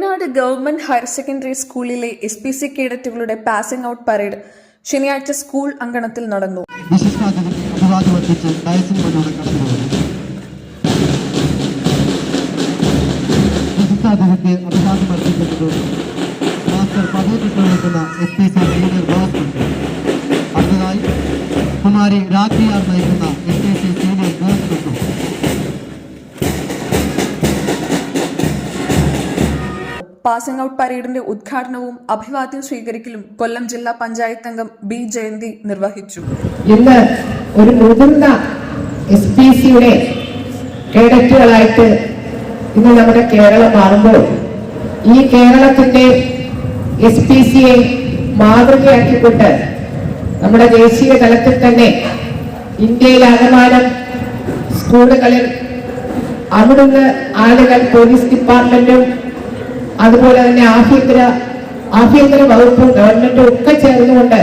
Vellanad government higher secondary സ്കൂളിലെ SPC കേഡറ്റുകളുടെ passing out parade ശനിയാഴ്ച സ്കൂൾ അങ്കണത്തിൽ നടന്നു. കുമാരി രാഖിയാർ നയിക്കുന്ന SPC senior girls school passing out പരേഡിന്റെ ഉദ്ഘാടനവും അഭിവാദ്യം സ്വീകരിക്കലും കൊല്ലം ജില്ലാ പഞ്ചായത്ത് അംഗം B. ജയന്തി നിർവഹിച്ചു. ഇന്ന് ഒരു മുതിർന്ന SPCയുടെ കേഡറ്റുകളായിട്ട് ഇന്ന് നമ്മുടെ കേരളം മാറുമ്പോൾ ഈ കേരളത്തിന്റെ SPCയെ മാതൃകയാക്കിക്കൊണ്ട് നമ്മുടെ ദേശീയ തലത്തിൽ തന്നെ ഇന്ത്യയിലാകമാനം സ്കൂളുകളിൽ അവിടുന്ന് ആളുകൾ പോലീസ് ഡിപ്പാർട്ട്മെന്റും അതുപോലെ തന്നെ ആഭ്യന്തര വകുപ്പും ഗവൺമെന്റും ഒക്കെ ചേർന്നുകൊണ്ട്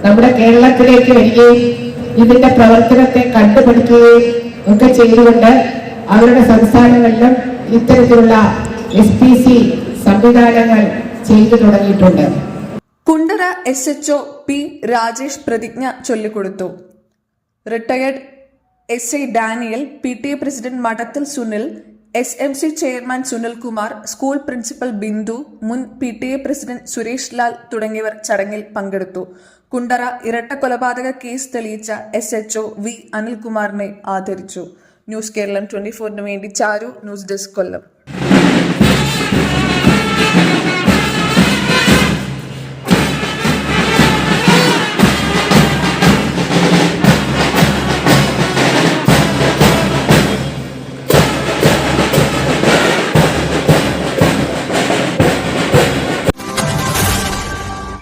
നമ്മുടെ കേരളത്തിലേക്ക് വരികയും ഇതിന്റെ പ്രവർത്തനത്തെ കണ്ടുപിടിക്കുകയും ഒക്കെ ചെയ്തുകൊണ്ട് അവരുടെ സംസ്ഥാനങ്ങളിലും ഇത്തരത്തിലുള്ള SPC സംവിധാനങ്ങൾ ചെയ്തു തുടങ്ങിയിട്ടുണ്ട്. Kundara SHO P. രാജേഷ് പ്രതിജ്ഞ ചൊല്ലിക്കൊടുത്തു. Retired SI Daniel, PTA president Madathil Sunil, SMC chairman Sunil Kumar, school principal Bindu, മുൻ PTA പ്രസിഡന്റ് സുരേഷ് ലാൽ തുടങ്ങിയവർ ചടങ്ങിൽ പങ്കെടുത്തു. കുണ്ടറ ഇരട്ട കൊലപാതക കേസ് തെളിയിച്ച SHO V. അനിൽകുമാറിനെ ആദരിച്ചു. ന്യൂസ് കേരളം 24 വേണ്ടി ചാരു. ന്യൂസ് ഡെസ്ക് കൊല്ലം.